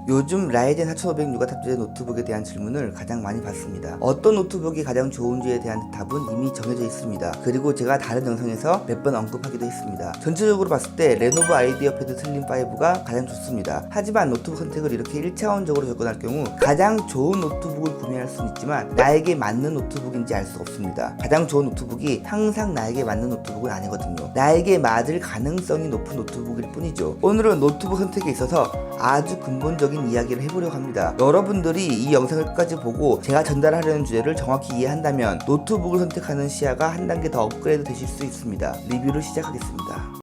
요즘 라이젠 4500U가 탑재된 노트북에 대한 질문을 가장 많이 받습니다. 어떤 노트북이 가장 좋은지에 대한 답은 이미 정해져 있습니다. 그리고 제가 다른 영상에서 몇 번 언급하기도 했습니다. 전체적으로 봤을 때 레노버 아이디어패드 슬림5가 가장 좋습니다. 하지만 노트북 선택을 이렇게 1차원적으로 접근할 경우 가장 좋은 노트북을 구매할 수는 있지만 나에게 맞는 노트북인지 알 수 없습니다. 가장 좋은 노트북이 항상 나에게 맞는 노트북은 아니거든요. 나에게 맞을 가능성이 높은 노트북일 뿐이죠. 오늘은 노트북 선택에 있어서 아주 근본적인 이야기를 해보려고 합니다. 여러분들이 이 영상을 끝까지 보고 제가 전달하려는 주제를 정확히 이해한다면 노트북을 선택하는 시야가 한 단계 더 업그레이드 되실 수 있습니다. 리뷰를 시작하겠습니다.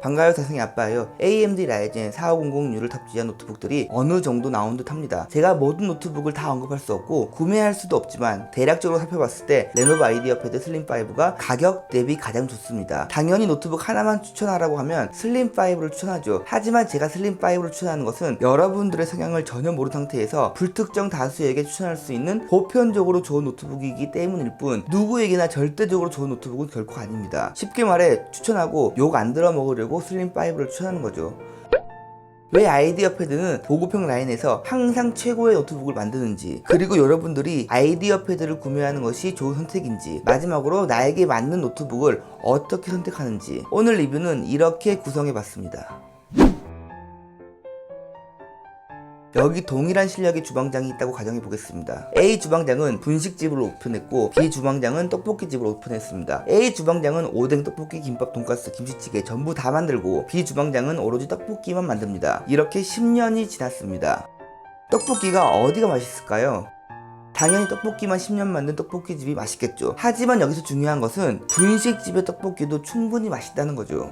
반가워요, 사생의 아빠예요. AMD 라이젠 4500U를 탑재한 노트북들이 어느 정도 나온 듯 합니다. 제가 모든 노트북을 다 언급할 수 없고 구매할 수도 없지만 대략적으로 살펴봤을 때 레노버 아이디어패드 슬림5가 가격 대비 가장 좋습니다. 당연히 노트북 하나만 추천하라고 하면 슬림5를 추천하죠. 하지만 제가 슬림5를 추천하는 것은 여러분들의 성향을 전혀 모르는 상태에서 불특정 다수에게 추천할 수 있는 보편적으로 좋은 노트북이기 때문일 뿐 누구에게나 절대적으로 좋은 노트북은 결코 아닙니다. 쉽게 말해 추천하고 욕 안 들어 먹으려고 슬림5를 추천하는 거죠. 왜 아이디어패드는 보급형 라인에서 항상 최고의 노트북을 만드는지, 그리고 여러분들이 아이디어패드를 구매하는 것이 좋은 선택인지, 마지막으로 나에게 맞는 노트북을 어떻게 선택하는지 오늘 리뷰는 이렇게 구성해봤습니다. 여기 동일한 실력의 주방장이 있다고 가정해 보겠습니다. A 주방장은 분식집을 오픈했고 B 주방장은 떡볶이집을 오픈했습니다. A 주방장은 오뎅, 떡볶이, 김밥, 돈가스, 김치찌개 전부 다 만들고 B 주방장은 오로지 떡볶이만 만듭니다. 이렇게 10년이 지났습니다. 떡볶이가 어디가 맛있을까요? 당연히 떡볶이만 10년 만든 떡볶이집이 맛있겠죠. 하지만 여기서 중요한 것은 분식집의 떡볶이도 충분히 맛있다는 거죠.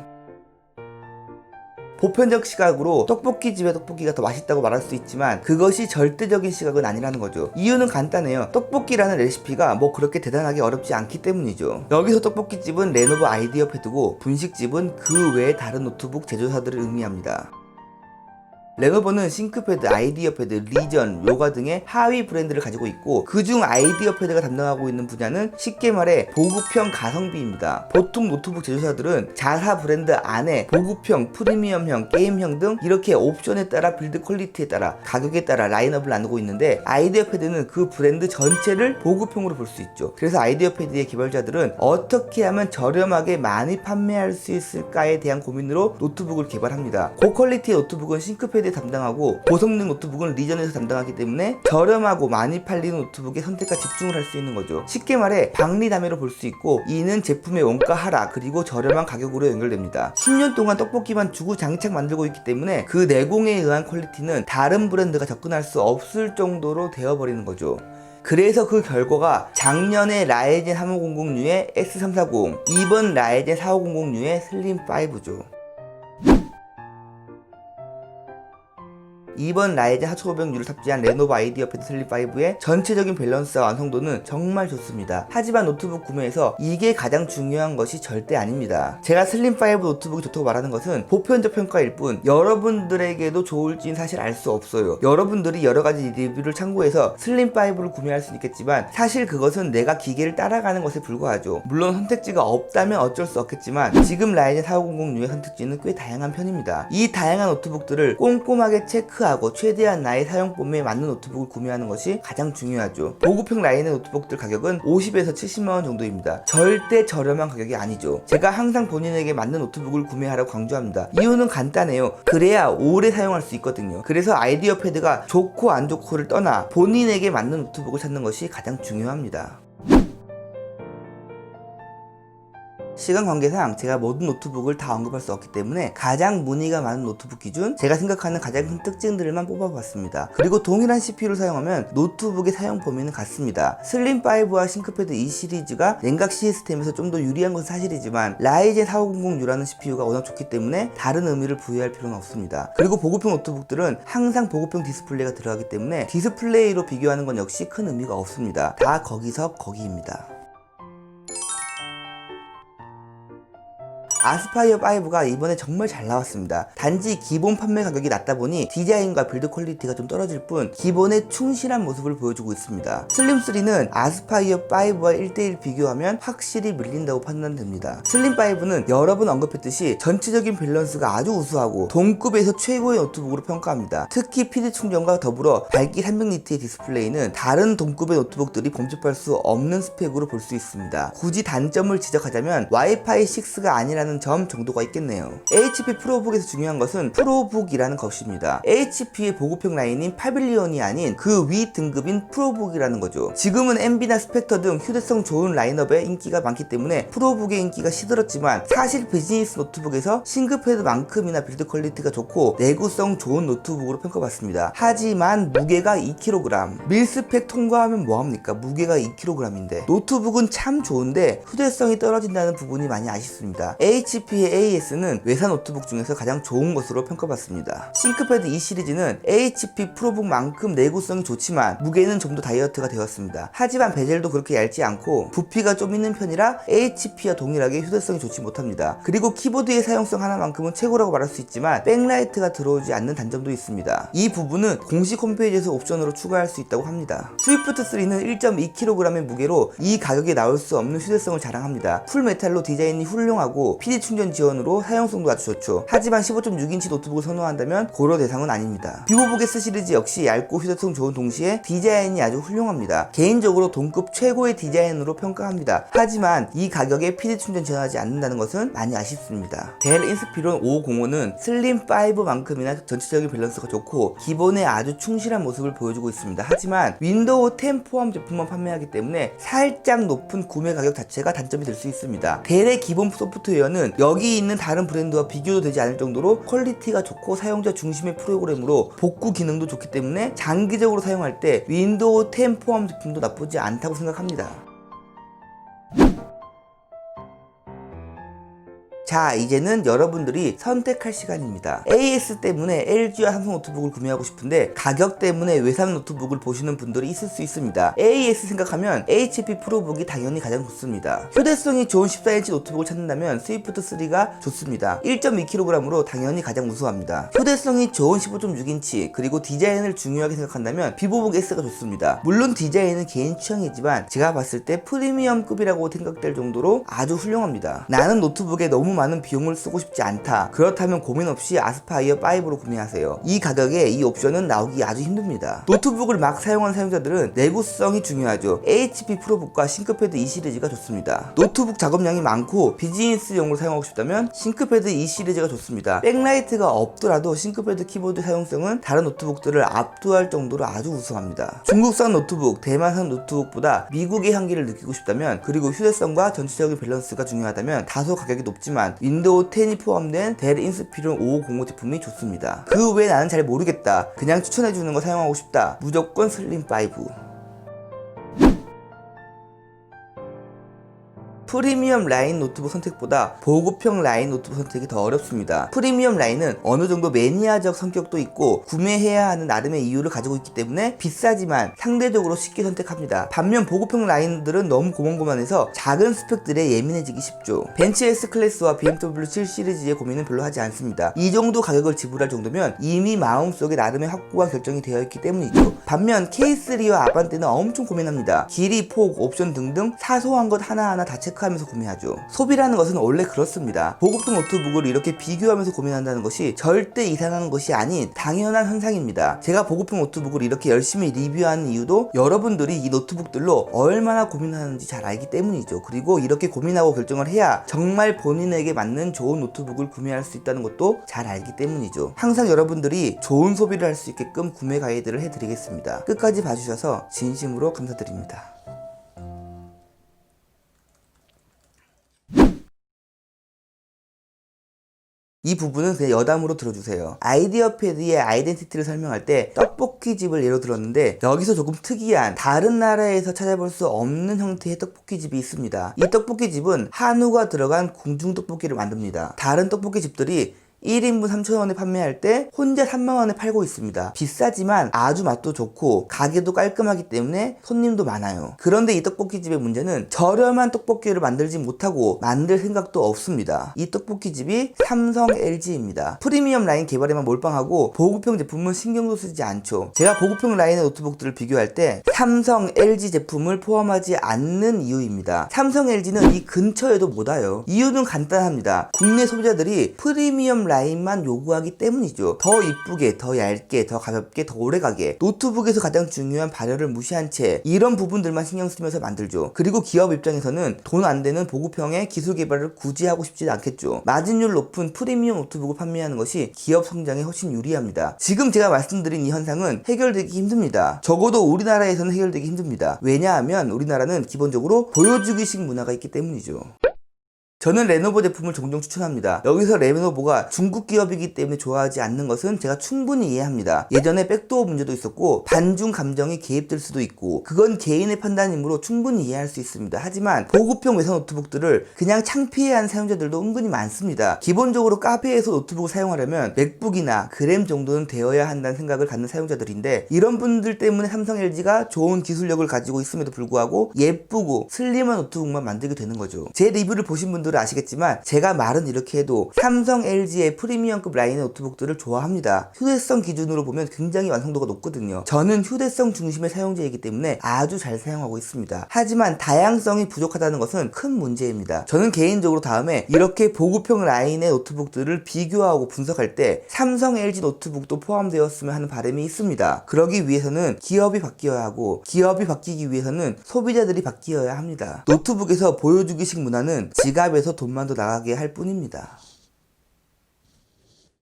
보편적 시각으로 떡볶이집의 떡볶이가 더 맛있다고 말할 수 있지만 그것이 절대적인 시각은 아니라는 거죠. 이유는 간단해요. 떡볶이라는 레시피가 뭐 그렇게 대단하게 어렵지 않기 때문이죠. 여기서 떡볶이집은 레노버 아이디어패드고 분식집은 그 외의 다른 노트북 제조사들을 의미합니다. 레노버는 싱크패드, 아이디어패드, 리전, 요가 등의 하위 브랜드를 가지고 있고 그중 아이디어패드가 담당하고 있는 분야는 쉽게 말해 보급형 가성비입니다. 보통 노트북 제조사들은 자사 브랜드 안에 보급형, 프리미엄형, 게임형 등 이렇게 옵션에 따라 빌드 퀄리티에 따라 가격에 따라 라인업을 나누고 있는데 아이디어패드는 그 브랜드 전체를 보급형으로 볼 수 있죠. 그래서 아이디어패드의 개발자들은 어떻게 하면 저렴하게 많이 판매할 수 있을까에 대한 고민으로 노트북을 개발합니다. 고퀄리티의 노트북은 싱크패드 담당하고 고성능 노트북은 리전에서 담당하기 때문에 저렴하고 많이 팔리는 노트북에 선택과 집중을 할 수 있는 거죠. 쉽게 말해 박리담회로 볼 수 있고 이는 제품의 원가 하락 그리고 저렴한 가격으로 연결됩니다. 10년 동안 떡볶이만 주구장창 만들고 있기 때문에 그 내공에 의한 퀄리티는 다른 브랜드가 접근할 수 없을 정도로 되어버리는 거죠. 그래서 그 결과가 작년에 라이젠 3500U의 S340, 이번 라이젠 4500U의 슬림5죠. 이번 라이젠 4500U를 탑재한 레노버 아이디어패드 슬림5의 전체적인 밸런스와 완성도는 정말 좋습니다. 하지만 노트북 구매에서 이게 가장 중요한 것이 절대 아닙니다. 제가 슬림5 노트북이 좋다고 말하는 것은 보편적 평가일 뿐 여러분들에게도 좋을지는 사실 알 수 없어요. 여러분들이 여러가지 리뷰를 참고해서 슬림5를 구매할 수 있겠지만 사실 그것은 내가 기계를 따라가는 것에 불과하죠. 물론 선택지가 없다면 어쩔 수 없겠지만 지금 라이젠 4500U의 선택지는 꽤 다양한 편입니다. 이 다양한 노트북들을 꼼꼼하게 체크하고 최대한 나의 사용법에 맞는 노트북을 구매하는 것이 가장 중요하죠. 보급형 라인의 노트북들 가격은 50에서 70만원 정도입니다. 절대 저렴한 가격이 아니죠. 제가 항상 본인에게 맞는 노트북을 구매하라고 강조합니다. 이유는 간단해요. 그래야 오래 사용할 수 있거든요. 그래서 아이디어 패드가 좋고 안 좋고를 떠나 본인에게 맞는 노트북을 찾는 것이 가장 중요합니다. 시간 관계상 제가 모든 노트북을 다 언급할 수 없기 때문에 가장 문의가 많은 노트북 기준 제가 생각하는 가장 큰 특징들만 뽑아봤습니다. 그리고 동일한 CPU를 사용하면 노트북의 사용 범위는 같습니다. 슬림5와 싱크패드 E 시리즈가 냉각 시스템에서 좀 더 유리한 건 사실이지만 라이젠 4500U라는 CPU가 워낙 좋기 때문에 다른 의미를 부여할 필요는 없습니다. 그리고 보급형 노트북들은 항상 보급형 디스플레이가 들어가기 때문에 디스플레이로 비교하는 건 역시 큰 의미가 없습니다. 다 거기서 거기입니다. 아스파이어 5가 이번에 정말 잘 나왔습니다. 단지 기본 판매 가격이 낮다 보니 디자인과 빌드 퀄리티가 좀 떨어질 뿐 기본에 충실한 모습을 보여주고 있습니다. 슬림3는 아스파이어 5와 1대1 비교하면 확실히 밀린다고 판단됩니다. 슬림5는 여러 번 언급했듯이 전체적인 밸런스가 아주 우수하고 동급에서 최고의 노트북으로 평가합니다. 특히 PD 충전과 더불어 밝기 300니트의 디스플레이는 다른 동급의 노트북들이 범접할 수 없는 스펙으로 볼 수 있습니다. 굳이 단점을 지적하자면 와이파이 6가 아니라는 점 정도가 있겠네요. HP 프로북에서 중요한 것은 프로북이라는 것입니다. HP의 보급형 라인인 파빌리온이 아닌 그 위 등급인 프로북이라는 거죠. 지금은 MB나 스펙터 등 휴대성 좋은 라인업에 인기가 많기 때문에 프로북의 인기가 시들었지만 사실 비즈니스 노트북에서 싱크패드만큼이나 빌드 퀄리티가 좋고 내구성 좋은 노트북으로 평가받습니다. 하지만 무게가 2kg, 밀스펙 통과하면 뭐합니까? 무게가 2kg인데 노트북은 참 좋은데 휴대성이 떨어진다는 부분이 많이 아쉽습니다. HP의 AS는 외산 노트북 중에서 가장 좋은 것으로 평가받습니다. 싱크패드 E 시리즈는 HP 프로북만큼 내구성이 좋지만 무게는 좀 더 다이어트가 되었습니다. 하지만 베젤도 그렇게 얇지 않고 부피가 좀 있는 편이라 HP와 동일하게 휴대성이 좋지 못합니다. 그리고 키보드의 사용성 하나만큼은 최고라고 말할 수 있지만 백라이트가 들어오지 않는 단점도 있습니다. 이 부분은 공식 홈페이지에서 옵션으로 추가할 수 있다고 합니다. 스위프트3는 1.2kg의 무게로 이 가격에 나올 수 없는 휴대성을 자랑합니다. 풀메탈로 디자인이 훌륭하고 PD 충전 지원으로 사용성도 아주 좋죠. 하지만 15.6인치 노트북을 선호한다면 고려 대상은 아닙니다. 비보북 S 시리즈 역시 얇고 휴대성 좋은 동시에 디자인이 아주 훌륭합니다. 개인적으로 동급 최고의 디자인으로 평가합니다. 하지만 이 가격에 PD 충전 지원하지 않는다는 것은 많이 아쉽습니다. 델 인스피론 505는 슬림5만큼이나 전체적인 밸런스가 좋고 기본에 아주 충실한 모습을 보여주고 있습니다. 하지만 윈도우 10 포함 제품만 판매하기 때문에 살짝 높은 구매 가격 자체가 단점이 될 수 있습니다. 델의 기본 소프트웨어는 여기 있는 다른 브랜드와 비교도 되지 않을 정도로 퀄리티가 좋고 사용자 중심의 프로그램으로 복구 기능도 좋기 때문에 장기적으로 사용할 때 윈도우 10 포함 제품도 나쁘지 않다고 생각합니다. 자, 이제는 여러분들이 선택할 시간입니다. AS 때문에 LG와 삼성 노트북을 구매하고 싶은데 가격 때문에 외산 노트북을 보시는 분들이 있을 수 있습니다. AS 생각하면 HP 프로북이 당연히 가장 좋습니다. 휴대성이 좋은 14인치 노트북을 찾는다면 스위프트3가 좋습니다. 1.2kg으로 당연히 가장 우수합니다. 휴대성이 좋은 15.6인치 그리고 디자인을 중요하게 생각한다면 비보북 S가 좋습니다. 물론 디자인은 개인 취향이지만 제가 봤을 때 프리미엄급이라고 생각될 정도로 아주 훌륭합니다. 나는 노트북에 너무 많은 비용을 쓰고 싶지 않다. 그렇다면 고민 없이 아스파이어 5로 구매하세요. 이 가격에 이 옵션은 나오기 아주 힘듭니다. 노트북을 막 사용한 사용자들은 내구성이 중요하죠. HP 프로북과 싱크패드 E 시리즈가 좋습니다. 노트북 작업량이 많고 비즈니스용으로 사용하고 싶다면 싱크패드 E 시리즈가 좋습니다. 백라이트가 없더라도 싱크패드 키보드 사용성은 다른 노트북들을 압도할 정도로 아주 우수합니다. 중국산 노트북, 대만산 노트북보다 미국의 향기를 느끼고 싶다면 그리고 휴대성과 전체적인 밸런스가 중요하다면 다소 가격이 높지만 윈도우 10이 포함된 델 인스피론 5505 제품이 좋습니다. 그 외에 나는 잘 모르겠다. 그냥 추천해주는 거 사용하고 싶다. 무조건 슬림5. 프리미엄 라인 노트북 선택보다 보급형 라인 노트북 선택이 더 어렵습니다. 프리미엄 라인은 어느 정도 매니아적 성격도 있고 구매해야 하는 나름의 이유를 가지고 있기 때문에 비싸지만 상대적으로 쉽게 선택합니다. 반면 보급형 라인들은 너무 고만고만해서 작은 스펙들에 예민해지기 쉽죠. 벤츠 S 클래스와 BMW 7 시리즈의 고민은 별로 하지 않습니다. 이 정도 가격을 지불할 정도면 이미 마음속에 나름의 확고한 결정이 되어 있기 때문이죠. 반면 K3와 아반떼는 엄청 고민합니다. 길이, 폭, 옵션 등등 사소한 것 하나하나 다 체크하면서 구매하죠. 소비라는 것은 원래 그렇습니다. 보급형 노트북을 이렇게 비교하면서 고민한다는 것이 절대 이상한 것이 아닌 당연한 현상입니다. 제가 보급형 노트북을 이렇게 열심히 리뷰하는 이유도 여러분들이 이 노트북들로 얼마나 고민하는지 잘 알기 때문이죠. 그리고 이렇게 고민하고 결정을 해야 정말 본인에게 맞는 좋은 노트북을 구매할 수 있다는 것도 잘 알기 때문이죠. 항상 여러분들이 좋은 소비를 할 수 있게끔 구매 가이드를 해드리겠습니다. 끝까지 봐주셔서 진심으로 감사드립니다. 이 부분은 그냥 여담으로 들어주세요. 아이디어 패드의 아이덴티티를 설명할 때 떡볶이집을 예로 들었는데 여기서 조금 특이한 다른 나라에서 찾아볼 수 없는 형태의 떡볶이집이 있습니다. 이 떡볶이집은 한우가 들어간 궁중 떡볶이를 만듭니다. 다른 떡볶이집들이 1인분 3,000원에 판매할 때 혼자 3만원에 팔고 있습니다. 비싸지만 아주 맛도 좋고 가게도 깔끔하기 때문에 손님도 많아요. 그런데 이 떡볶이집의 문제는 저렴한 떡볶이를 만들지 못하고 만들 생각도 없습니다. 이 떡볶이집이 삼성 LG입니다. 프리미엄 라인 개발에만 몰빵하고 보급형 제품은 신경도 쓰지 않죠. 제가 보급형 라인의 노트북들을 비교할 때 삼성 LG 제품을 포함하지 않는 이유입니다. 삼성 LG는 이 근처에도 못 와요. 이유는 간단합니다. 국내 소비자들이 프리미엄 라인만 요구하기 때문이죠. 더 이쁘게, 더 얇게, 더 가볍게, 더 오래가게. 노트북에서 가장 중요한 발열을 무시한 채 이런 부분들만 신경 쓰면서 만들죠. 그리고 기업 입장에서는 돈 안 되는 보급형의 기술 개발을 굳이 하고 싶지 않겠죠. 마진율 높은 프리미엄 노트북을 판매하는 것이 기업 성장에 훨씬 유리합니다. 지금 제가 말씀드린 이 현상은 해결되기 힘듭니다. 적어도 우리나라에서는 해결되기 힘듭니다. 왜냐하면 우리나라는 기본적으로 보여주기식 문화가 있기 때문이죠. 저는 레노버 제품을 종종 추천합니다. 여기서 레노버가 중국 기업이기 때문에 좋아하지 않는 것은 제가 충분히 이해합니다. 예전에 백도어 문제도 있었고 반중 감정이 개입될 수도 있고 그건 개인의 판단이므로 충분히 이해할 수 있습니다. 하지만 보급형 외상 노트북들을 그냥 창피해하는 사용자들도 은근히 많습니다. 기본적으로 카페에서 노트북을 사용하려면 맥북이나 그램 정도는 되어야 한다는 생각을 갖는 사용자들인데 이런 분들 때문에 삼성 LG가 좋은 기술력을 가지고 있음에도 불구하고 예쁘고 슬림한 노트북만 만들게 되는 거죠. 제 리뷰를 보신 분들 아시겠지만 제가 말은 이렇게 해도 삼성 LG의 프리미엄급 라인의 노트북들을 좋아합니다. 휴대성 기준으로 보면 굉장히 완성도가 높거든요. 저는 휴대성 중심의 사용자이기 때문에 아주 잘 사용하고 있습니다. 하지만 다양성이 부족하다는 것은 큰 문제입니다. 저는 개인적으로 다음에 이렇게 보급형 라인의 노트북들을 비교하고 분석할 때 삼성 LG 노트북도 포함되었으면 하는 바람이 있습니다. 그러기 위해서는 기업이 바뀌어야 하고 기업이 바뀌기 위해서는 소비자들이 바뀌어야 합니다. 노트북에서 보여주기식 문화는 지갑에 돈만 더 나가게 할 뿐입니다.